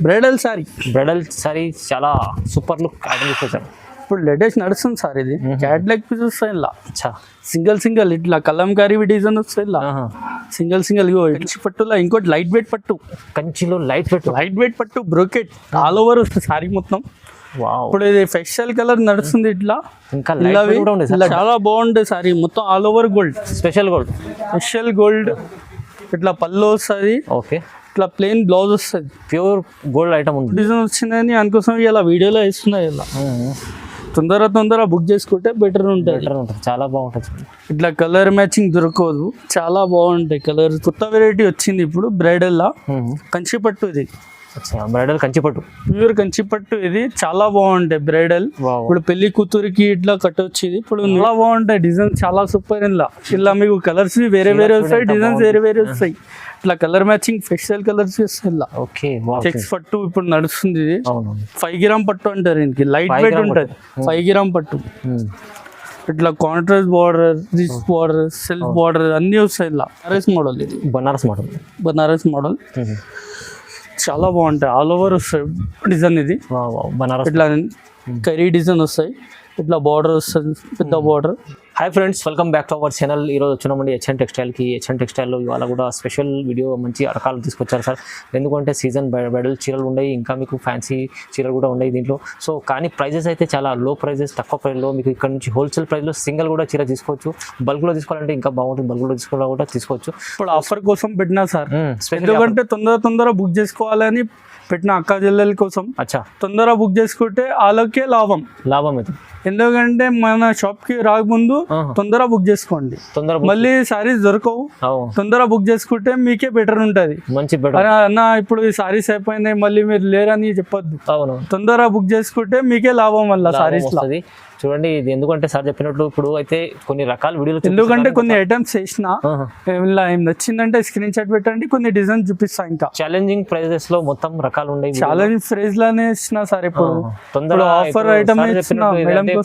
Bridal sorry చాలా super look item తీసుకొచ్చారు. ఇప్పుడు లేటెస్ట్ నడుస్తుంది సార్ ఇది. క్యాట్లాగ్ పీస్ వస్తాయి ఇలా, అచ్చా సింగిల్ ఇట్లా కలంకారీ డిజైన్ వస్తాయి ఇలా, సింగిల్ ఇగో కంచి పట్టులా. ఇంకోటి లైట్ వెయిట్ పట్టు, కంచిలో లైట్ వెయిట్ పట్టు బ్రోకెట్ ఆల్ ఓవర్ వస్తుంది సారీ మొత్తం. ఇప్పుడు ఇది ఫెషియల్ కలర్ నడుస్తుంది ఇట్లా, ఇంకా చాలా బాగుంటుంది సారీ మొత్తం all over gold, special gold. ఇట్లా పళ్ళు వస్తుంది, ఓకే. ఇట్లా ప్లెయిన్ బ్లౌజ్ వస్తుంది, ప్యూర్ గోల్డ్ ఐటమ్ ఉంటుంది. డిజైన్ వచ్చిందని అందుకోసం ఇలా వీడియోలో వేస్తున్నాయి. ఇలా తొందర బుక్ చేసుకుంటే బెటర్ ఉంటుంది, చాలా బాగుంటుంది. ఇట్లా కలర్ మ్యాచింగ్ దొరకదు, చాలా బాగుంటాయి కలర్. కొత్త వెరైటీ వచ్చింది ఇప్పుడు బ్రైడల్ లా, కంచిపట్టు. ఇది బ్రైడల్ కంచిపట్టు, ప్యూర్ కంచిపట్టు. ఇది చాలా బాగుంటాయి బ్రైడల్. ఇప్పుడు పెళ్లి కూతురికి ఇట్లా కట్టొచ్చు. ఇది ఇప్పుడు చాలా బాగుంటాయి డిజైన్, చాలా సూపర్. ఇలా మీకు కలర్స్ వేరే వస్తాయి, డిజైన్స్ వేరే వస్తాయి. ఇట్లా కలర్ మ్యాచింగ్ ఫెషియల్ కలర్స్ వస్తాయి. చెక్స్ పట్టు ఇప్పుడు నడుస్తుంది. ఇది 5 గ్రామ్ పట్టు అంటారు. దీనికి లైట్ వెయిట్ ఉంటుంది, 5 గ్రామ్ పట్టు. ఇట్లా contrast border, rich border, self border అన్ని వస్తాయి. ఇలా మోడల్, ఇది బనారస్ మోడల్. చాలా బాగుంటాయి, ఆల్ ఓవర్ వస్తాయి డిజైన్. ఇది ఇట్లా కరీ డిజైన్ వస్తాయి, ఇట్లా బార్డర్ వస్తుంది, పెద్ద border. Hi friends, welcome back to our channel. ఈరోజు వచ్చినామండి హెచ్ఎన్ టెక్స్టైల్కి. హెచ్ఎన్ టెక్స్టైల్లో ఇవాళ కూడా స్పెషల్ వీడియో, మంచి రకాలు తీసుకొచ్చారు సార్. ఎందుకంటే సీజన్ బ్రైడల్ చీరలు ఉన్నాయి, ఇంకా మీకు ఫ్యాన్సీ చీరలు కూడా ఉన్నాయి దీంట్లో. సో కానీ ప్రైజెస్ అయితే చాలా లో ప్రైజెస్, తక్కువ ప్రైస్లో మీకు ఇక్కడ నుంచి హోల్సేల్ ప్రైస్లో సింగిల్ కూడా చీర తీసుకోవచ్చు. బల్క్లో తీసుకోవాలంటే ఇంకా బాగుంటుంది, బల్క్లో తీసుకోవాలి కూడా తీసుకోవచ్చు. ఇప్పుడు ఆఫర్ కోసం పెట్టినా సార్, ఎందుకంటే తొందర బుక్ చేసుకోవాలని పెట్టిన అక్క చెల్లెల కోసం. తొందర బుక్ చేసుకుంటే వాళ్ళకే లాభం అయితే. ఎందుకంటే మన షాప్ కి రాకముందు తొందర బుక్ చేసుకోండి, మళ్ళీ సారీస్ దొరకవు. తొందర బుక్ చేసుకుంటే మీకే బెటర్ ఉంటది. అన్న ఇప్పుడు ఈ సారీస్ అయిపోయినాయి మళ్ళీ మీరు లేరని చెప్పొద్దు. తొందర బుక్ చేసుకుంటే మీకే లాభం వల్ల సారీస్. చూడండి, ఇది ఎందుకంటే సార్ చెప్పినట్లు ఇప్పుడు అయితే కొన్ని రకాల వీడియోలు, ఎందుకంటే కొన్ని ఐటమ్స్ చేసిన ఏం నచ్చిందంటే స్క్రీన్ షాట్ పెట్టండి, కొన్ని డిజైన్ చూపిస్తా. ఇంకా ఛాలెంజింగ్ ప్రైజెస్ లో మొత్తం రకాలు ఉన్నాయి. ఛాలెంజ్ ప్రైస్ లానే ఇస్తున్నా సార్. ఇప్పుడు తొందర ఆఫర్ ఐటమ్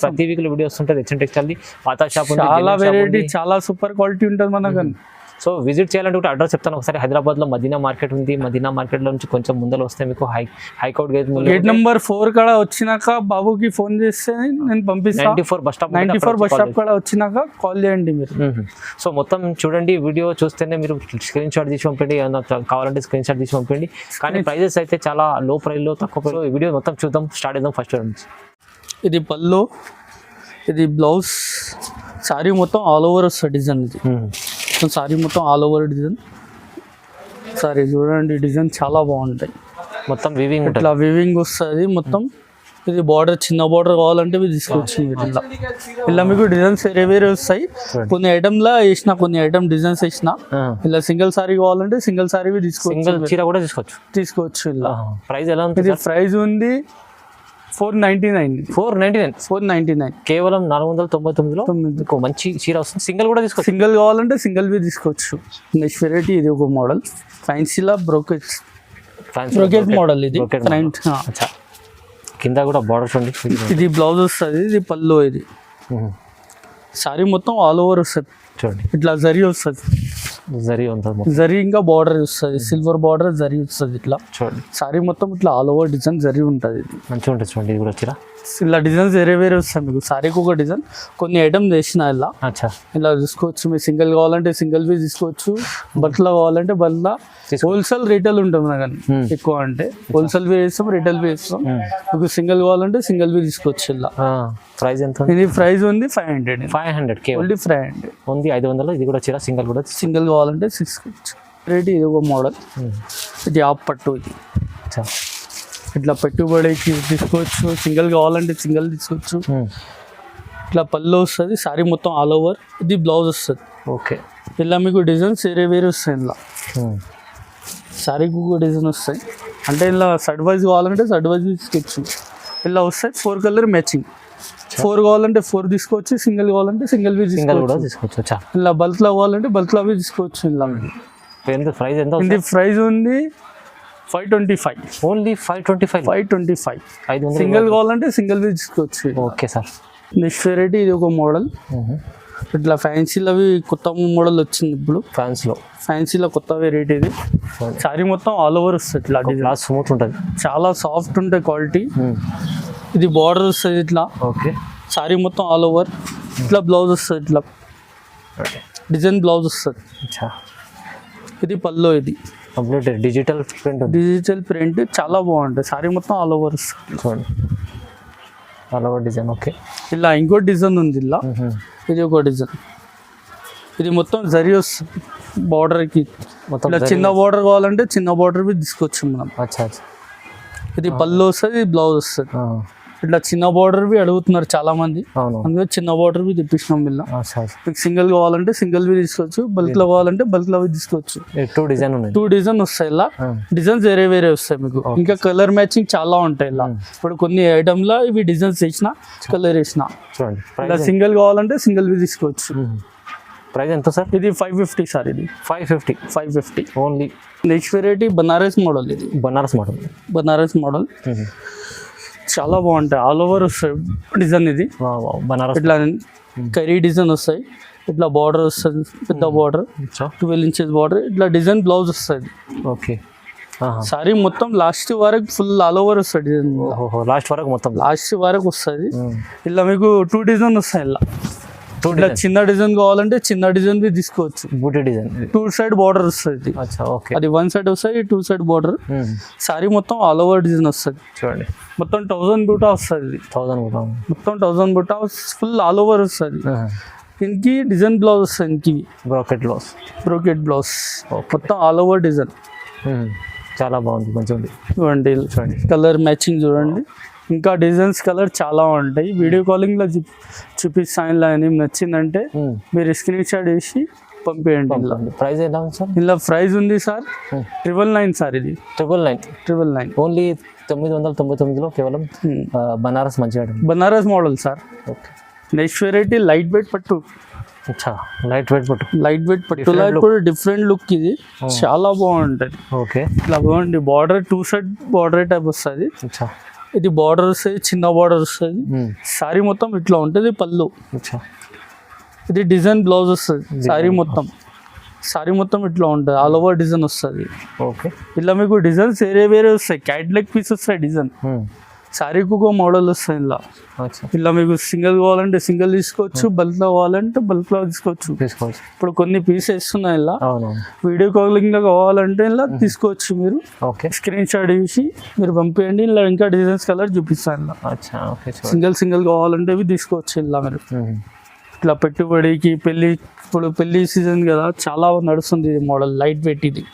ప్రతి వీక్ లో వీడియోస్ ఉంటుంది. హెచ్ఎన్ టెక్స్టైల్ ది పాత షాప్, చాలా వెరైటీ, చాలా సూపర్ క్వాలిటీ ఉంటుంది మనకు. సో విజిట్ చేయాలంటే ఒక అడ్రస్ చెప్తాను ఒకసారి. హైదరాబాద్ లో మదీనా మార్కెట్ ఉంది. మదీనా మార్కెట్ లో నుంచి కొంచెం ముందర వస్తే మీకు హైకోర్ట్ గేట్ నెంబర్ 4 కాడ వచ్చినాక బాబుకి ఫోన్ చేస్తే నేను పంపిస్తాను. 94 బస్ స్టాప్ కాడ వచ్చినాక కాల్ చేయండి మీరు. సో మొత్తం చూడండి, వీడియో చూస్తేనే మీరు స్క్రీన్ షాట్ తీసి పంపండి, కావాలంటే స్క్రీన్ షాట్ తీసి పంపండి. కానీ ప్రైజెస్ అయితే చాలా లో ప్రైస్ లో, తక్కువ ప్రైస్. వీడియో మొత్తం చూద్దాం, స్టార్ట్ చేద్దాం ఫస్ట్ నుంచి. ఇది పళ్ళు, ఇది బ్లౌజ్. సారీ మొత్తం ఆల్ ఓవర్ వస్తుంది డిజైన్. ఇది సారీ మొత్తం ఆల్ ఓవర్ డిజైన్. సారీ చూడండి, డిజైన్ చాలా బాగుంటాయి. మొత్తం వివింగ్, ఇట్లా వివింగ్ వస్తుంది మొత్తం. ఇది బార్డర్, చిన్న బార్డర్ కావాలంటే మీరు తీసుకోవచ్చు. ఇలా మీకు డిజైన్స్ వేరే వస్తాయి. కొన్ని ఐటమ్ లా వేసిన, కొన్ని ఐటమ్ డిజైన్స్ వేసిన. ఇలా సింగిల్ సారీ కావాలంటే సింగిల్ సారీ తీసుకోవచ్చు. ఇలా ప్రైస్ ఎలా ఉంటుంది? ప్రైస్ ఉంది 499 కేవలం 499 మంచి చీర వస్తుంది. సింగిల్ కూడా తీసుకోవచ్చు, సింగిల్ కావాలంటే సింగిల్ తీసుకోవచ్చు. నెక్స్ట్ వెరైటీ, ఇది ఒక మోడల్ ఫ్యాన్సీలా బ్రోకెట్ మోడల్. ఇది కింద కూడా బార్డర్స్ ఉంది. ఇది బ్లౌజ్ వస్తుంది, ఇది పళ్ళు. ఇది సారీ మొత్తం ఆల్ ఓవర్ వస్తుంది. చూడండి, ఇట్లా జరీ వస్తుంది, జరీ ఇంకా బార్డర్ వస్తుంది, సిల్వర్ బార్డర్ జరీ వస్తుంది. ఇట్లా చూడండి, సారీ మొత్తం ఇట్లా ఆల్ ఓవర్ డిజైన్ జరీ ఉంటుంది. మంచిగా ఉంటుంది. చూడండి, ఇది కూడా వచ్చిరా ఇలా డిజైన్స్ వేరే వస్తాయి మీకు. సారీకి ఒక డిజైన్, కొన్ని ఐటమ్ చేసిన ఇలా తీసుకోవచ్చు. మీరు సింగిల్ కావాలంటే సింగిల్ పీస్ తీసుకోవచ్చు, బట్టలు కావాలంటే బట్టల. హోల్సేల్ రీటైల్ ఉంటుంది కానీ ఎక్కువ అంటే హోల్సేల్ పీస్ ఇస్తాం, రీటైల్ పీస్ ఇస్తాం. మీకు సింగిల్ కావాలంటే సింగిల్ పీస్ తీసుకోవచ్చు. ఇలా ప్రైస్ ఎంత? ఇది ప్రైస్ ఉంది 500 ఓన్లీ 500 ఉంది. 500. ఇది కూడా వచ్చిరా సింగిల్ కూడా. సింగిల్ కావాలంటే 6 రేట్. ఇది ఒక మోడల్, ఇది ఆప్ పట్టు. ఇది ఇట్లా పెట్టుబడికి తీసుకోవచ్చు, సింగిల్ కావాలంటే సింగిల్ తీసుకోవచ్చు. ఇట్లా పళ్ళు వస్తుంది, సారీ మొత్తం ఆల్ ఓవర్. ఇది బ్లౌజ్ వస్తుంది. ఓకే, ఇలా మీకు డిజైన్స్ వేరే వస్తాయి. ఇలా సారీకి ఒక డిజైన్ వస్తాయి. అంటే ఇలా సైడ్ వైజ్ కావాలంటే సైడ్ వైజ్ తీసుకోవచ్చు. ఇలా వస్తాయి 4 కలర్ మ్యాచింగ్. 4 కావాలంటే 4 తీసుకోవచ్చు, సింగిల్ కావాలంటే సింగిల్ తీసుకోవచ్చు. ఇలా బల్క్లో కావాలంటే బల్క్లో తీసుకోవచ్చు. ఇలా ప్రైస్ ఎంత? ఇది ప్రైస్ ఉంది 525. ఓన్లీ 525. సింగిల్ కావాలంటే సింగిల్ తీసుకోవచ్చు. Okay sir. నెక్స్ట్ వెరైటీ, ఇది ఒక మోడల్ ఇట్లా ఫ్యాన్సీలో అవి కొత్త మోడల్ వచ్చింది ఇప్పుడు. ఫ్యాన్సీలో కొత్త వెరైటీ ఇది. సారీ మొత్తం ఆల్ ఓవర్ వస్తుంది ఇట్లా డిజైన్. స్మూత్ ఉంటుంది, చాలా సాఫ్ట్ ఉంటుంది క్వాలిటీ. ఇది బార్డర్ వస్తుంది ఇట్లా. ఓకే. సారీ మొత్తం ఆల్ ఓవర్ ఇట్లా బ్లౌజ్ వస్తుంది ఇట్లా డిజైన్ బ్లౌజ్ వస్తుంది. ఇది పల్లో. ఇది కంప్లీట్ డిజిటల్ ప్రింట్ చాలా బాగుంటుంది. సారీ మొత్తం ఆల్ ఓవర్ వస్తుంది చూడండి, ఆల్ ఓవర్ డిజైన్. ఓకే. ఇలా ఇంకో డిజైన్ ఉంది ఇలా. ఇది ఒక డిజైన్. ఇది మొత్తం జరీ వస్తుంది బార్డర్కి. ఇలా చిన్న బార్డర్ కావాలంటే చిన్న బార్డర్ బి తీసుకోవచ్చు మనం. ఇది పళ్ళు వస్తుంది, ఇది బ్లౌజ్ వస్తుంది. ఇట్లా చిన్న బార్డర్ బి అడుగుతున్నారు చాలా మంది, అందుకే చిన్న బార్డర్ బి తెప్పించినాం వీళ్ళ. మీకు సింగిల్ కావాలంటే సింగిల్ బి తీసుకోవచ్చు, బల్క్ లో కావాలంటే బల్క్ లో తీసుకోవచ్చు. టూ డిజైన్ వస్తాయి ఇలా. డిజైన్స్ వేరే వేరే వస్తాయి మీకు. ఇంకా కలర్ మ్యాచింగ్ చాలా ఉంటాయి ఇలా. ఇప్పుడు కొన్ని ఐటమ్ లో ఇవి డిజైన్స్ వేసిన కలర్ వేసిన. ఇలా సింగిల్ కావాలంటే సింగిల్ బి తీసుకోవచ్చు. ప్రైస్ ఎంత సార్? ఇది 550 సార్. ఇది 550 only. Next variety Banaras model. ఇది బనారస్ మోడల్ చాలా బాగుంటాయి. ఆల్ ఓవర్ వస్తాయి డిజైన్. ఇది బనారస్ ఇట్లా కరీ డిజైన్ వస్తాయి. ఇట్లా బార్డర్ వస్తుంది, పెద్ద బార్డర్ 12 ఇంచెస్ బార్డర్. ఇట్లా డిజైన్ బ్లౌజ్ వస్తుంది. ఓకే. సారీ మొత్తం లాస్ట్ వరకు ఫుల్ ఆల్ ఓవర్ వస్తుంది డిజైన్. లాస్ట్ వరకు వస్తుంది. ఇలా మీకు 2 డిజైన్ వస్తాయి ఇలా. ఇట్లా చిన్న డిజైన్ కావాలంటే చిన్న డిజైన్ బి తీసుకోవచ్చు. బూటీ డిజైన్ 2 సైడ్ బార్డర్ వస్తుంది. అది 1 సైడ్ వస్తుంది, 2 సైడ్ బార్డర్. సారీ మొత్తం ఆల్ ఓవర్ డిజైన్ వస్తుంది చూడండి. మొత్తం 1000 బూటా వస్తుంది. మొత్తం 1000 బూటా ఫుల్ ఆల్ ఓవర్ వస్తుంది. దీనికి డిజైన్ బ్లౌజ్ వస్తుంది. దీనికి బ్రోకెట్ బ్లౌజ్ మొత్తం ఆల్ ఓవర్ డిజైన్. చాలా బాగుంది, మంచిగా చూడండి. కలర్ మ్యాచింగ్ చూడండి. ఇంకా డిజైన్స్ కలర్ చాలా ఉంటాయి. వీడియో కాలింగ్లో చూపిస్తాను. ఇలా ఏం నచ్చిందంటే మీరు స్క్రీన్ షాట్ వేసి పంపేయండి. ప్రైస్ ఎలా ఉంది సార్? ఇలా ప్రైస్ ఉంది సార్ 999 సార్. ఇది 999 ఓన్లీ 999లో కేవలం Banaras Banaras model sir. Next variety light weight పట్టు. లైట్ వెయిట్ పట్టులో ఇప్పుడు డిఫరెంట్ లుక్. ఇది చాలా బాగుంటుంది. ఓకే. ఇట్లా బాగుంది. బార్డర్ 2 సైడ్ బార్డర్ టైప్ వస్తుంది. ఇది బార్డర్ వస్తుంది, చిన్న బార్డర్ వస్తుంది. సారీ మొత్తం ఇట్లా ఉంటుంది పళ్ళు. ఇది డిజైన్ బ్లౌజ్ వస్తుంది. సారీ మొత్తం ఇట్లా ఉంటుంది. ఆల్ ఓవర్ డిజైన్ వస్తుంది. ఓకే. ఇలా మీకు డిజైన్స్ వేరే వస్తాయి. క్యాట్లాగ్ పీస్ వస్తాయి డిజైన్. సారీకి ఒక మోడల్ వస్తాయి ఇలా. ఇలా మీకు సింగిల్ కావాలంటే సింగిల్ తీసుకోవచ్చు, బల్క్ లో కావాలంటే బల్క్ లో తీసుకోవచ్చు. ఇప్పుడు కొన్ని పీసెస్ ఇస్తున్నాయి ఇలా. వీడియో కాలింగ్ లో కావాలంటే ఇలా తీసుకోవచ్చు. మీరు స్క్రీన్ షాట్ తీసి మీరు పంపించండి. ఇలా ఇంకా డిజైన్స్ కలర్ చూపిస్తాను ఇలా. సింగిల్ కావాలంటే ఇవి తీసుకోవచ్చు ఇలా. మీరు ఇట్లా పెట్టుబడికి ఇప్పుడు పెళ్లి సీజన్ కదా, చాలా నడుస్తుంది ఇది మోడల్. Light weight. ఇది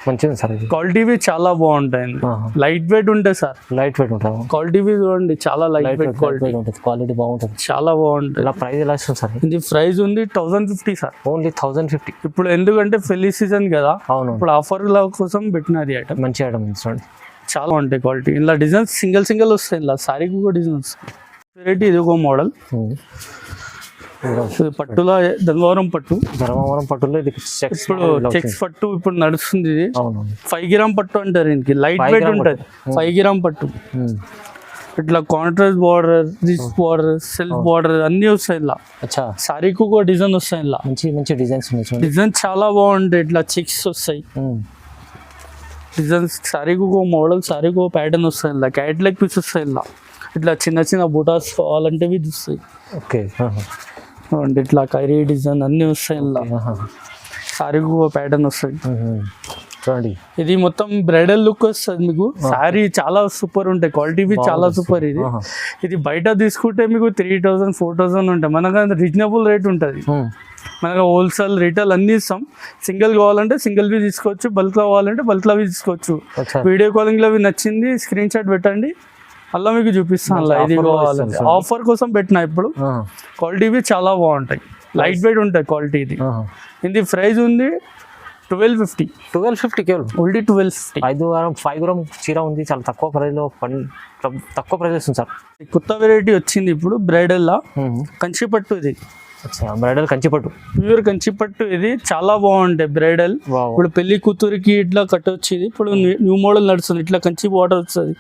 మంచిది సార్. క్వాలిటీ చాలా బాగుంటాయి. లైట్ వెయిట్ ఉంటాయి సార్. క్వాలిటీ చూడండి, చాలా లైట్ వెయిట్ క్వాలిటీ బాగుంటుంది, చాలా బాగుంటుంది. ఇలా ప్రైస్ ఎలా ఇస్తుంది సార్? ఇది ప్రైస్ ఉంది 1050 సార్. ఓన్లీ 1050. ఇప్పుడు ఎందుకంటే పెళ్లి సీజన్ కదా, ఇప్పుడు ఆఫర్ కోసం పెట్టినది ఐటమ్. మంచి ఐటమ్ చూడండి, చాలా ఉంటాయి క్వాలిటీ. ఇలా డిజైన్స్ సింగిల్ వస్తాయి. ఇలా సారీకి కూడా డిజైన్స్ వెరైటీ. ఇది ఒక మోడల్ పట్టులో ధర్మవరం పట్టులో ఇప్పుడు చెక్స్ పట్టు ఇప్పుడు నడుస్తుంది. ఇది 5 గ్రామ్ పట్టు అంటారు. దీనికి లైట్ వెయిట్ ఉంటుంది. 5 గ్రామ్ పట్టు. ఇట్లా contrast border, rich border, self border అన్ని వస్తాయి ఇలా. సారీకి ఒక డిజైన్ వస్తాయి ఇలా. మంచి డిజైన్స్ ఉన్నాయి. డిజైన్ చాలా బాగుంటాయి. ఇట్లా చెక్స్ వస్తాయి డిజైన్స్. సారీకి ఒక మోడల్, సారీకి ఒక ప్యాటర్న్ వస్తాయి ఇలా. క్యాట్లాగ్ పీస్ వస్తాయి ఇలా. ఇట్లా చిన్న బూటాస్ కావాలంటే ఇవి వస్తాయి. ఓకే. ఇట్లా కైరీ డిజైన్ అన్ని వస్తాయి ఇలా. సారీకి ఒక ప్యాటర్న్ వస్తుంది చూడండి. ఇది మొత్తం బ్రైడల్ లుక్ వస్తుంది మీకు. సారీ చాలా సూపర్ ఉంటాయి. క్వాలిటీ చాలా సూపర్. ఇది బయట తీసుకుంటే మీకు 3000 4000 ఉంటాయి. మనకు రీజనబుల్ రేట్ ఉంటుంది. మనకు హోల్సేల్ రీటైల్ అన్ని ఇస్తాం. సింగిల్ కావాలంటే సింగిల్ వి తీసుకోవచ్చు, బల్క్ కావాలంటే బల్క్ లో తీసుకోవచ్చు. వీడియో కాలింగ్ లో నచ్చింది స్క్రీన్ షాట్ పెట్టండి, అలా మీకు చూపిస్తాను. అలా ఇది కావాలంటే ఆఫర్ కోసం పెట్టినా. ఇప్పుడు క్వాలిటీ చాలా బాగుంటాయి. లైట్ వెయిట్ ఉంటాయి క్వాలిటీ. ఇది ప్రైస్ ఉంది 1250 కేవలం. ఓన్లీ 1250. 5 గ్రామ్ చీర ఉంది, చాలా తక్కువ ప్రైస్ వస్తుంది సార్. కొత్త వెరైటీ వచ్చింది ఇప్పుడు బ్రైడల్ కంచిపట్టు. ఇది బ్రైడల్ కంచిపట్టు, ప్యూర్ కంచిపట్టు. ఇది చాలా బాగుంటాయి బ్రైడల్. ఇప్పుడు పెళ్లి కూతురికి ఇట్లా కట్టొచ్చేది. ఇప్పుడు న్యూ మోడల్ నడుస్తుంది. ఇట్లా కంచి బార్డర్ వస్తుంది,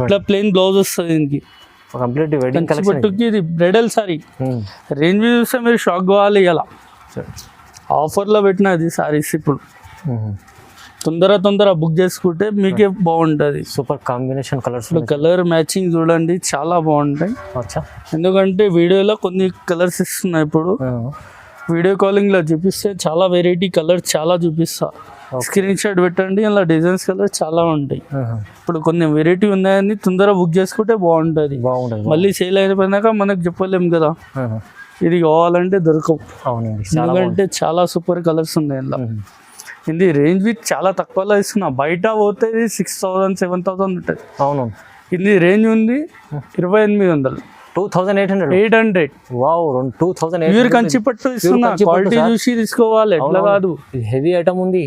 ఇట్లా ప్లెయిన్ బ్లౌజ్ వస్తుంది. దీనికి కంప్లీట్ వెడ్డింగ్ కలెక్షన్. పట్టుకి ఇది బ్రైడల్ సారీ. రేంజ్ చూస్తే మీరు షాక్ కావాలి. ఇలా ఆఫర్లో పెట్టినది సారీస్. ఇప్పుడు తొందర బుక్ చేసుకుంటే మీకే బాగుంటుంది. Super combination colours. Colour matching చూడండి చాలా బాగుంటాయి. ఎందుకంటే వీడియోలో కొన్ని కలర్స్ ఇస్తున్నాయి. ఇప్పుడు వీడియో కాలింగ్లో చూపిస్తే చాలా వెరైటీ కలర్స్ చాలా చూపిస్తా. స్క్రీన్ షాట్ పెట్టండి, అలా డిజైన్స్ కలర్స్ చాలా ఉంటాయి. ఇప్పుడు కొన్ని వెరైటీ ఉన్నాయని తొందరగా బుక్ చేసుకుంటే బాగుంటుంది. మళ్ళీ సేల్ అయిపోయినాక మనకు చెప్పలేము కదా, ఇది కావాలంటే దొరకవు. అవునండి, ఎందుకంటే చాలా సూపర్ కలర్స్ ఉన్నాయి ఇలా. ఇది రేంజ్ విత్ చాలా తక్కువలో ఇస్తున్నా. బయట పోతే 6,000 7,000 ఉంటుంది. అవును, ఇది రేంజ్ ఉంది 2,800 2800. వావ్, 2800 ప్యూర్ కంచి పట్టు ఇస్తున్నా. క్వాలిటీ చూసి తీసుకోవాలి, ఎట్లా కాదు. హెవీ ఐటమ్ ఉంది.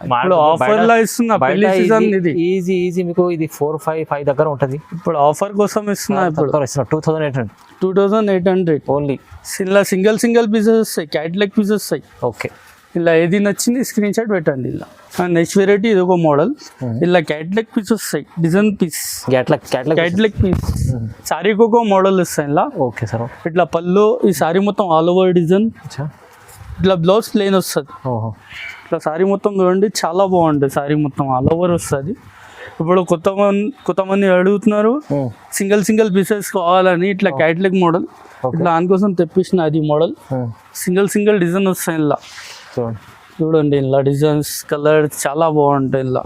ఇప్పుడు ఆఫర్ లో ఇస్తున్నా. పెళ్లి సీజన్ ఇది. ఈజీ మీకు ఇది 4-5 దగ్గర ఉంటది. ఇప్పుడు ఆఫర్ కోసం ఇస్తున్నా. ఇప్పుడు 2800 ఓన్లీ. ఇలా సింగిల్ పీసెస్ వస్తాయి, క్యాట్లాగ్ పీసెస్ వస్తాయి. ఓకే, ఇలా ఏది నచ్చింది స్క్రీన్ షాట్ పెట్టండి. ఇలా నెక్స్ట్ వెరైటీ ఇది ఒక మోడల్. ఇలా క్యాట్లాగ్ పీస్ వస్తాయి, డిజైన్ పీస్. క్యాట్లాగ్ పీస్ సారీకి ఒక మోడల్ వస్తాయి ఇలా. Okay sir. ఇట్లా పళ్ళు, ఈ సారీ మొత్తం ఆల్ ఓవర్ డిజైన్. ఇట్లా బ్లౌజ్ ప్లెయిన్ వస్తుంది. ఇట్లా సారీ మొత్తం చూడండి చాలా బాగుంటుంది. సారీ మొత్తం ఆల్ ఓవర్ వస్తుంది. ఇప్పుడు కొంతమంది అడుగుతున్నారు సింగిల్ పీసెస్ కావాలని. ఇట్లా క్యాట్లాగ్ మోడల్ ఇట్లా దానికోసం తెప్పించిన అది మోడల్. సింగిల్ డిజైన్ వస్తాయి ఇలా. చూడండి ఇలా డిజైన్స్ కలర్స్ చాలా బాగుంటాయి. ఇలా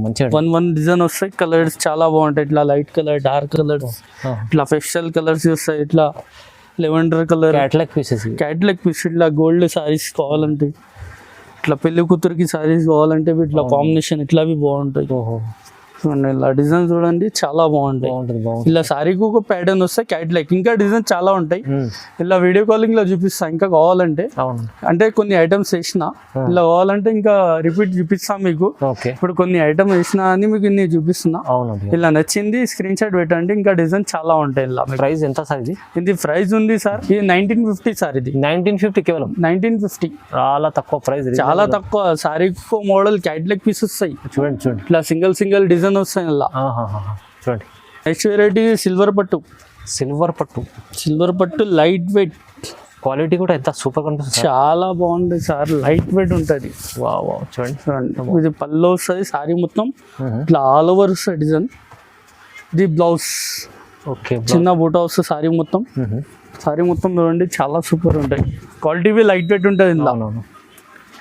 మంచి వన్ డిజైన్ వస్తాయి. కలర్స్ చాలా బాగుంటాయి. ఇట్లా లైట్ కలర్, డార్క్ కలర్స్, ఇట్లా ఫెస్టల్ కలర్స్ వస్తాయి. ఇట్లా లెవెండర్ కలర్ క్యాట్లాగ్ పీస్. ఇట్లా గోల్డ్ సారీస్ కావాలంటే, ఇట్లా పెళ్లి కూతురికి సారీస్ కావాలంటే ఇట్లా కాంబినేషన్ ఇట్లావి బాగుంటాయి. ఇలా డిజైన్ చూడండి చాలా బాగుంటాయి. ఇలా సారీకి ఒక ప్యాటర్న్ వస్తాయి క్యాట్లాగ్. ఇంకా డిజైన్ చాలా ఉంటాయి. ఇలా వీడియో కాలింగ్ లో చూపిస్తా. ఇంకా కావాలంటే అంటే కొన్ని ఐటమ్స్ వేసిన ఇలా కావాలంటే ఇంకా రిపీట్ చూపిస్తా మీకు. ఇప్పుడు కొన్ని ఐటమ్ వేసినా అని మీకు ఇన్ని చూపిస్తున్నా. ఇలా నచ్చింది స్క్రీన్ షాట్ పెట్టండి. ఇంకా డిజైన్ చాలా ఉంటాయి. ఇలా ప్రైస్ ఎంత సార్? ఇది ప్రైస్ ఉంది సార్, ఇది 1950 సార్. ఇది 1950 కేవలం 1950. చాలా తక్కువ ప్రైస్, చాలా తక్కువ. సారీకి మోడల్ క్యాట్లాగ్ పీస్ వస్తాయి. చూడండి ఇట్లా సింగిల్ డిజైన్ వస్తాయి ఇలా. చూడండి నెక్స్ట్ వెరైటీ సిల్వర్ పట్టు లైట్ వెయిట్. క్వాలిటీ కూడా ఎంత సూపర్ కనిపిస్తుంది. చాలా బాగుంది సార్, లైట్ వెయిట్ ఉంటుంది. చూడండి ఇది పళ్ళు వస్తుంది. సారీ మొత్తం ఇట్లా ఆల్ ఓవర్ వస్తుంది డిజైన్. ఇది బ్లౌజ్. ఓకే, చిన్న బూటా వస్తుంది సారీ మొత్తం. సారీ మొత్తం చూడండి చాలా సూపర్ ఉంటాయి. క్వాలిటీ లైట్ వెయిట్ ఉంటుంది ఇలా.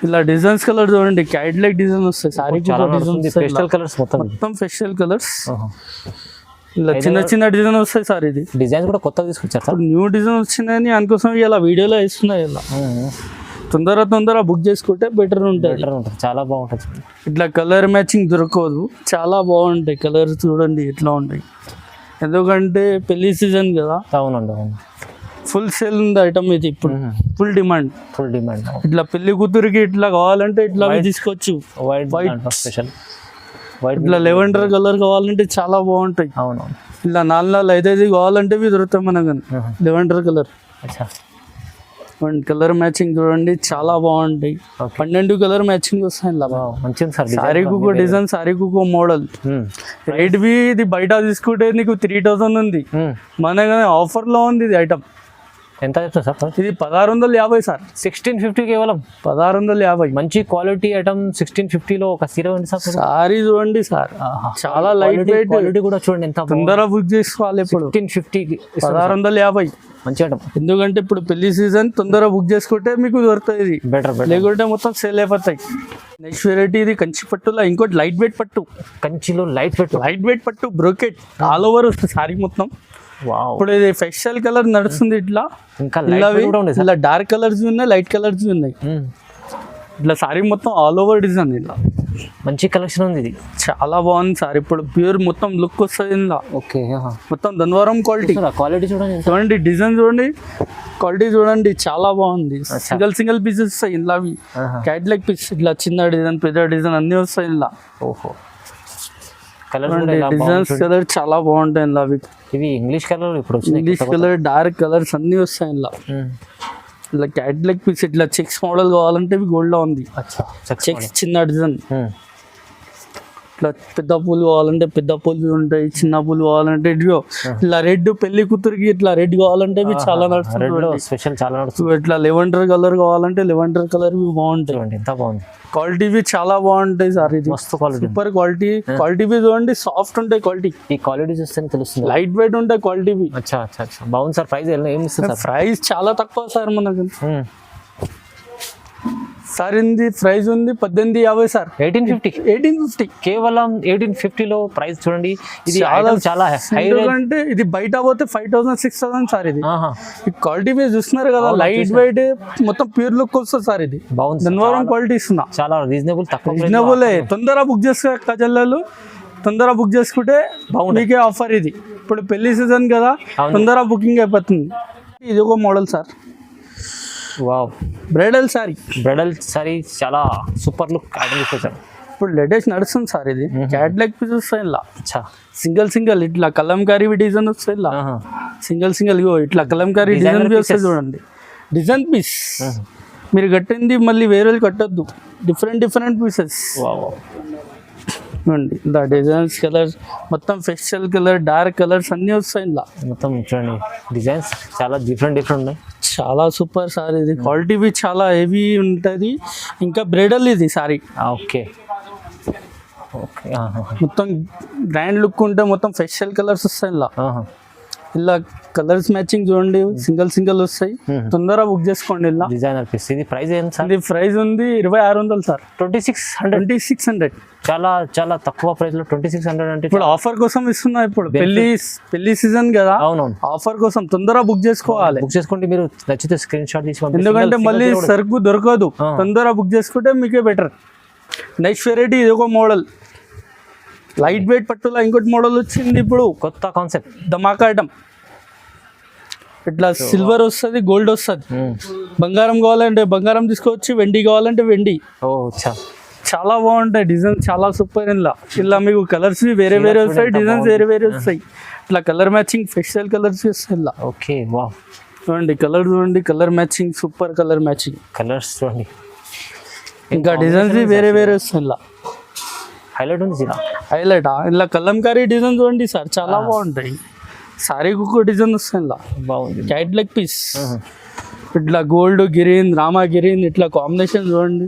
ఇలా డిజైన్స్ కలర్ చూడండి, క్యాట్లాగ్ డిజైన్ వస్తాయి. సారీ మొత్తం ఫెస్టల్ కలర్స్. ఇలా చిన్న డిజైన్ వస్తాయి సార్. ఇది డిజైన్ కూడా కొత్తగా తీసుకొచ్చారు సార్. న్యూ డిజైన్ వచ్చిందని అందుకోసం ఇలా వీడియోలో ఇస్తున్నాయి. ఇలా తొందర బుక్ చేసుకుంటే బెటర్ ఉంటుంది. చాలా బాగుంటుంది. ఇట్లా కలర్ మ్యాచింగ్ దొరకదు, చాలా బాగుంటాయి. కలర్స్ చూడండి ఎట్లా ఉంటాయి. ఎందుకంటే పెళ్లి సీజన్ కదా. అవునండి, ఫుల్ సేల్ ఉంది ఐటమ్ ఇది. ఇప్పుడు ఫుల్ డిమాండ్. ఇట్లా పెళ్లి కూతురికి ఇట్లా కావాలంటే ఇట్లా తీసుకోవచ్చు. వైట్ ఇట్లా లెవెండర్ కలర్ కావాలంటే చాలా బాగుంటాయి. ఇలా 4-5 కావాలంటే దొరుకుతాయి మనకు. లెవెండర్ కలర్ కలర్ మ్యాచింగ్ చూడండి చాలా బాగుంటాయి. 12 కలర్ మ్యాచింగ్ వస్తాయి. సారీకి ఒక డిజైన్, సారీకి ఒక మోడల్. రేట్ బి ఇది బయట తీసుకుంటే నీకు 3000 ఉంది. మన ఆఫర్ లో ఉంది ఇది ఐటమ్. ఎంత చెప్తారు సార్? ఇది 1650 సార్. 1650 కేవలం 1650. మంచి క్వాలిటీ ఐటమ్ 1650లో ఒక సీర ఉంది సార్. సారీ చూడండి సార్, చాలా లైట్ వెయిట్. క్వాలిటీ కూడా చూడండి ఎంత. తొందరగా బుక్ చేసుకోవాలి. ఇప్పుడు 1650 1650 మంచి ఐటమ్. ఎందుకంటే ఇప్పుడు పెళ్లి సీజన్, తొందరగా బుక్ చేసుకుంటే మీకు దొరుకుతుంది. బెటర్ లేకుంటే మొత్తం సేల్ అయిపోతాయి. నెక్స్ట్ వెరైటీ ఇది కంచి పట్టులో ఇంకోటి లైట్ వెయిట్ పట్టు. కంచిలో లైట్ వెయిట్ పట్టు బ్రోకెట్ ఆల్ ఓవర్ వస్తుంది సారీ మొత్తం. ఇప్పుడు ఇది ఫెషల్ కలర్ నడుస్తుంది. ఇట్లా ఇలా డార్క్ కలర్స్ ఉన్నాయి, లైట్ కలర్స్ ఉన్నాయి. ఇట్లా సారీ మొత్తం ఆల్ ఓవర్ డిజైన్. ఇలా మంచి కలెక్షన్ ఉంది. ఇది చాలా బాగుంది సార్. ఇప్పుడు ప్యూర్ మొత్తం లుక్ వస్తుంది ఇలా. ఓకే, మొత్తం ధన్వరం క్వాలిటీ చూడండి. డిజైన్ చూడండి, క్వాలిటీ చూడండి చాలా బాగుంది. సింగిల్ పీసెస్ వస్తాయి ఇలా. క్యాట్లాగ్ పీస్ ఇట్లా చిన్న డిజైన్, పెద్ద డిజైన్ అన్ని వస్తాయి ఇలా. డిజైన్స్ కలర్ చాలా బాగుంటాయి ఇలా. ఇవి ఇంగ్లీష్ కలర్. ఇప్పుడు ఇంగ్లీష్ కలర్, డార్క్ కలర్స్ అన్ని వస్తాయి ఇలా. ఇలా క్యాట్లాగ్ పీస్ ఇట్లా చెక్స్ మోడల్ కావాలంటే గోల్డ్ లో ఉంది. చెక్స్ చిన్న డిజైన్. ఇట్లా పెద్ద పూలు కావాలంటే పెద్ద పూలు ఉంటాయి, చిన్న పూలు కావాలంటే ఇదిగో ఇట్లా రెడ్ పెళ్లి కూతురికి ఇట్లా రెడ్ కావాలంటే ఇవి చాలా నడుస్తుంది. స్పెషల్ చాలా నడుస్తుంది. ఇట్లా లెవెండర్ కలర్ కావాలంటే లెవెండర్ కలర్ బాగుంటాయి. చూడండి ఎంత బాగుంది. క్వాలిటీ చాలా బాగుంటాయి సార్. ఇది మస్తు క్వాలిటీ, సూపర్ క్వాలిటీ. క్వాలిటీ చూడండి, సాఫ్ట్ ఉంటాయి క్వాలిటీ. ఈ క్వాలిటీ చూస్తేనే తెలుస్తుంది. లైట్ వెయిట్ ఉంటాయి క్వాలిటీ. అచ్చా అచ్చా అచ్చా బాగుంది సార్. ప్రైస్ ఏమి ఇస్తుంది సార్? ప్రైస్ చాలా తక్కువ సార్ మనకు. సార్ ఇది ప్రైస్ ఉంది 1850 సార్. 1850 కేవలం 1850లో ప్రైస్ చూడండి. ఇది చాలా హై అంటే ఇది బయట పోతే 5000 6000 సార్. ఇది ఈ క్వాలిటీ మీరు చూస్తున్నారు కదా, లైట్ వెయిట్ మొత్తం ప్యూర్ లుక్ వస్తుంది సార్. ఇది బాగుంది. ధన్వరం క్వాలిటీ ఇస్తున్నా, చాలా రీజనబుల్, తక్కువ రీజనబుల్. తొందరగా బుక్ చేసుకో కజల్లలు, తొందరగా బుక్ చేసుకుంటే మీకే ఆఫర్. ఇది ఇప్పుడు పెళ్లి సీజన్ కదా, తొందరగా బుకింగ్ అయిపోతుంది. ఇది ఒక model sir. Wow, bridal sorry. Bridal sorry చాలా సూపర్ లుక్ ఐటమ్ తీసుకొచ్చారు. ఇప్పుడు లేటెస్ట్ నడుస్తుంది సార్. ఇది క్యాట్లాగ్ పీస్ వస్తాయి ఇలా, అచ్చా సింగిల్ ఇట్లా కలంకారీ డిజైన్ వస్తాయి ఇలా, సింగిల్ ఇట్లా కలంకారీ డిజైన్ వస్తాయి చూడండి. డిజైన్ పీస్ మీరు కట్టింది మళ్ళీ వేరే కట్టొద్దు, డిఫరెంట్ పీసెస్. చూడండి ఇలా డిజైన్స్, కలర్స్ మొత్తం ఫెస్టల్ కలర్, డార్క్ కలర్స్ అన్నీ వస్తాయి ఇలా. మొత్తం చూడండి డిజైన్స్ చాలా డిఫరెంట్ ఉన్నాయి. చాలా సూపర్ సార్. ఇది క్వాలిటీ చాలా హెవీ ఉంటుంది. ఇంకా బ్రైడల్ ఇది సారీ. ఓకే ఓకే, మొత్తం గ్రాండ్ లుక్ ఉంటే మొత్తం ఫెస్టల్ కలర్స్ వస్తాయి ఇలా. ఇలా కలర్స్ మ్యాచింగ్ చూడండి, సింగిల్ వస్తాయి. తొందరగా బుక్ చేసుకోండి ఇలా. Designer piece. ఇది ప్రైస్ ఏంటి సార్? ఇది ప్రైస్ ఉంది 2600 సార్. 2600 చాలా తక్కువ ప్రైస్ లో 2600 అంటే ఇప్పుడు ఆఫర్ కోసం ఇస్తున్నా. ఇప్పుడు పెళ్లి సీజన్ కదా, అవునవును, ఆఫర్ కోసం తొందరగా బుక్ చేసుకోవాలి. బుక్ చేసుకోండి. మీరు నచ్చితే స్క్రీన్ షాట్ తీసి, ఎందుకంటే మళ్ళీ సరుకు దొరకదు. తొందరగా బుక్ చేసుకుంటే మీకే బెటర్. నెక్స్ట్ వెరైటీ ఇది ఒక మోడల్, లైట్ వెయిట్ పట్టులో ఇంకోటి మోడల్ వచ్చింది ఇప్పుడు, కొత్త కాన్సెప్ట్, ధమాకా ఐటమ్. ఇట్లా సిల్వర్ వస్తుంది, గోల్డ్ వస్తుంది. బంగారం కావాలంటే బంగారం తీసుకోవచ్చు, వెండి కావాలంటే వెండి. చాలా బాగుంటాయి డిజైన్, చాలా సూపర్. ఇలా మీకు కలర్స్ వేరే వస్తాయి, డిజైన్స్ వేరే వస్తాయి. ఇట్లా కలర్ మ్యాచింగ్ ఫెస్టల్ కలర్స్ వస్తాయి ఇలా. ఓకే వావ్, చూడండి కలర్ చూడండి, colour matching super colour matching. Colours చూడండి, ఇంకా డిజైన్స్ వేరే వస్తాయి ఇలా. హైలైట్ ఉంది హైలైట్ ఇలా కలంకారీ డిజైన్ చూడండి సార్, చాలా బాగుంటాయి. సారీకి ఒక డిజైన్ వస్తాయి ఇలా, బాగుంది. Catalogue piece. ఇట్లా గోల్డ్ గ్రీన్, రామా గ్రీన్ ఇట్లా కాంబినేషన్ చూడండి.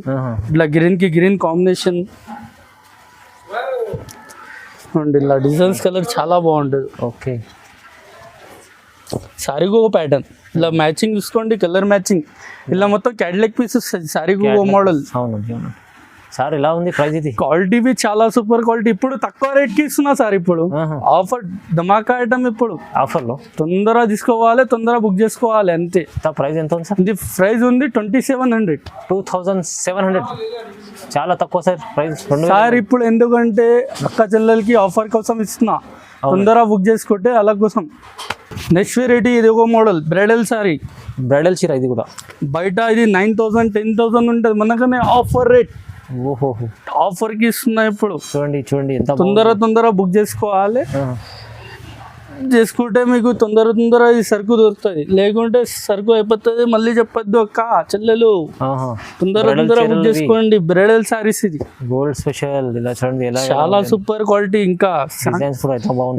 ఇట్లా గ్రీన్ కి గ్రీన్ కాంబినేషన్ చూడండి. ఇలా డిజైన్స్ కలర్ చాలా బాగుంటుంది. ఓకే, సారీకి ఒక ప్యాటర్న్ ఇలా మ్యాచింగ్ చూసుకోండి, కలర్ మ్యాచింగ్. ఇలా మొత్తం క్యాట్లాగ్ పీస్ వస్తుంది. సారీకి ఒక మోడల్. అవును సార్, ఎలా ఉంది ప్రైస్? ఇది క్వాలిటీ చాలా సూపర్ క్వాలిటీ. ఇప్పుడు తక్కువ రేట్ కి ఇస్తున్నా సార్. ఇప్పుడు ఆఫర్ ధమాకా ఐటమ్. ఇప్పుడు ఆఫర్లో తొందరగా తీసుకోవాలి, తొందరగా బుక్ చేసుకోవాలి అంతే. ప్రైస్ ఎంత ఉంది సార్? ఇది ప్రైస్ ఉంది 2700. 2700 చాలా తక్కువ సార్ ప్రైస్ సార్. ఇప్పుడు ఎందుకంటే అక్క చెల్లెలకి ఆఫర్ కోసం ఇస్తున్నా, తొందరగా బుక్ చేసుకుంటే అలా కోసం. నెక్స్ట్ వెరైటీ ఇది ఒక మోడల్, బ్రైడల్ సారీ. బ్రైడల్ చీర ఇది కూడా. బయట ఇది 9000 10,000 ఉంటుంది, మనకనే ఆఫర్ రేట్. ఓహో, ఆఫర్ కి ఇస్తున్నా ఇప్పుడు. చూడండి ఎంత తొందరగా బుక్ చేసుకోవాలి. చేసుకుంటే మీకు తొందరగా ఈ సరుకు దొరుకుతుంది. లేకుంటే సరుకు అయిపోతుంది, మళ్ళీ చెప్పొద్దు అక్క చెల్లెలు. తొందరగా బుక్ చేసుకోండి. బ్రైడల్ సారీస్ ఇది గోల్డ్ స్పెషల్. ఇలా చూడండి, చాలా సూపర్ క్వాలిటీ. ఇంకా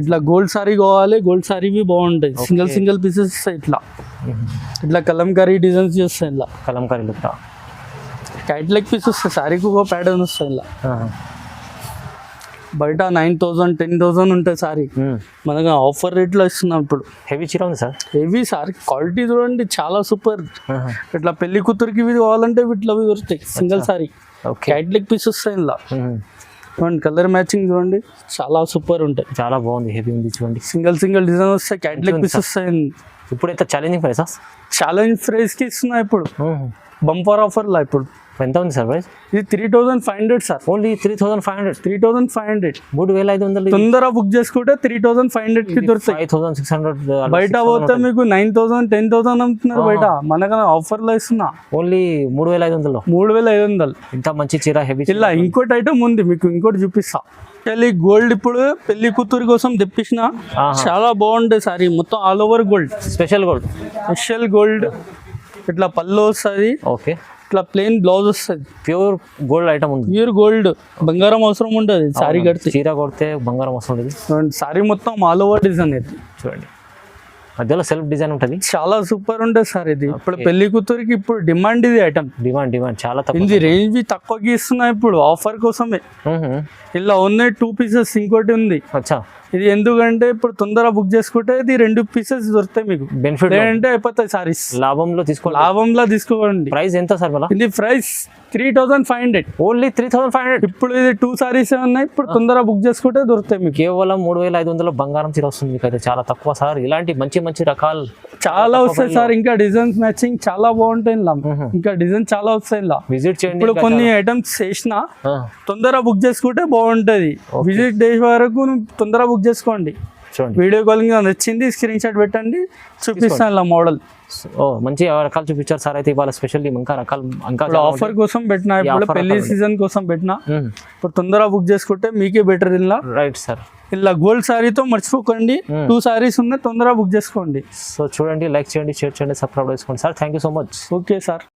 ఇట్లా గోల్డ్ సారీ కావాలి, గోల్డ్ సారీ బాగుంటాయి. సింగిల్ పీసెస్ వస్తాయి. ఇట్లా కలంకారీ డిజైన్స్ చేస్తాయి. ఇలా కలంకారీ లుక్, క్యాట్లాగ్ పీస్ వస్తాయి. సారీకి ఒక ప్యాటర్న్ వస్తాయి. ఇలా బయట 9000 10,000 ఉంటాయి సారీ, మనకు ఆఫర్ రేట్లో ఇస్తున్నాం ఇప్పుడు. హెవీ చీర ఉంది సార్. హెవీ సార్, క్వాలిటీ చూడండి చాలా సూపర్. ఇట్లా పెళ్లి కూతురికి ఇవి కావాలంటే ఇట్లా దొరుకుతాయి. సింగిల్ సారీ క్యాట్లాగ్ పీస్ వస్తాయి. ఇలా చూడండి, కలర్ మ్యాచింగ్ చూడండి, చాలా సూపర్ ఉంటాయి. చాలా బాగుంది, హెవీ ఉంది చూడండి. సింగిల్ డిజైన్ వస్తాయి, క్యాట్లాగ్ పీస్ వస్తాయి. ఇప్పుడైతే ఛాలెంజింగ్ ప్రైస్ కి ఇస్తున్నా ఇప్పుడు, బంపర్ ఆఫర్ లా. ఇప్పుడు ఎంత ఉంది సార్ ప్రైస్? ఇది 3500 సార్. ఓన్లీ 3500. 3500 తొందరగా బుక్ చేసుకుంటే 3500 కి దొరుకుతాయి. 5600 బయట పోతే మీకు 9000 10,000 అమ్ముతున్నారు బయట, మనకన్నా ఆఫర్ లో ఇస్తున్నా ఓన్లీ 3500. 3500 ఇంత మంచి చీర హెవీ. ఇలా ఇంకోటి ఐటమ్ ఉంది, మీకు ఇంకోటి చూపిస్తా. గోల్డ్ ఇప్పుడు పెళ్లి కూతురు కోసం తెప్పించిన, చాలా బాగుంటాయి సారీ. మొత్తం all over gold, special gold. ఇట్లా పళ్ళు వస్తుంది. ఓకే, ఇట్లా ప్లెయిన్ బ్లౌజ్ వస్తుంది, ప్యూర్ గోల్డ్ ఐటమ్ ఉంది. ప్యూర్ గోల్డ్, బంగారం అవసరం ఉండదు సారీ కడితే. చీర కొడితే బంగారం వస్తుంది. సారీ మొత్తం ఆల్ ఓవర్ డిజైన్ ఇది. చూడండి మధ్యలో సెల్ఫ్ డిజైన్ ఉంటుంది. చాలా సూపర్ ఉంటుంది సార్ ఇది. ఇప్పుడు పెళ్లి కూతురికి ఇప్పుడు డిమాండ్ ఇది ఐటమ్. డిమాండ్ చాలా తక్కువ. ఇది రేంజ్ తక్కువకి ఇస్తున్నాయి ఇప్పుడు ఆఫర్ కోసమే. ఇలా ఉన్నాయి 2 పీసెస్, ఇంకోటి ఉంది. అచ్చా, ఇది ఎందుకంటే ఇప్పుడు తొందరగా బుక్ చేసుకుంటే ఇది 2 పీసెస్ దొరుకుతాయి మీకు. బెనిఫిట్ లేదంటే అయిపోతాయి సారీస్. లాభంలో తీసుకోండి. లాభంలో తీసుకోండి. ప్రైస్ ఎంత సార్ మళ్ళీ? ఇది ప్రైస్ 3500. ఓన్లీ 3500. ఇప్పుడు ఇది 2 సారీస్ ఉన్నాయి. ఇప్పుడు తొందరగా బుక్ చేసుకుంటే దొరుకుతాయి మీకు. కేవలం 3500 బంగారం చీర వస్తుంది మీకు. అయితే చాలా తక్కువ సార్. ఇలాంటి మంచి మంచి రకాలు చాలా వస్తాయి సార్. ఇంకా డిజైన్స్ మ్యాచింగ్ చాలా బాగుంటాయి ఇలా. ఇంకా డిజైన్ చాలా వస్తాయి ఇలా. విజిట్ చేయండి. ఇప్పుడు కొన్ని ఐటమ్స్ చేసిన తొందరగా బుక్ చేసుకుంటే బాగుంటది. విజిట్ డే వరకు తొందరగా బుక్ చేసుకోండి. చూడండి, వీడియో కాలింగ్ వచ్చింది, స్క్రీన్ షాట్ పెట్టండి, చూపిస్తాను ఇలా మోడల్. ఓ మంచి రకాలు చూపించారు సార్. అయితే ఇవాళ స్పెషల్లీ ఇంకా రకాలు ఇంకా ఆఫర్ కోసం పెట్టినా, ఇప్పుడు పెళ్లి సీజన్ కోసం పెట్టినా. ఇప్పుడు తొందరగా బుక్ చేసుకుంటే మీకే బెటర్. ఇలా రైట్ సార్. ఇలా గోల్డ్ సారీతో మర్చిపోకండి. 2 సారీస్ ఉన్నాయి, తొందరగా బుక్ చేసుకోండి. సో చూడండి, లైక్ చేయండి, షేర్ చేయండి, సబ్స్క్రైబ్ చేసుకోండి sir. Thank you so much. Okay sir.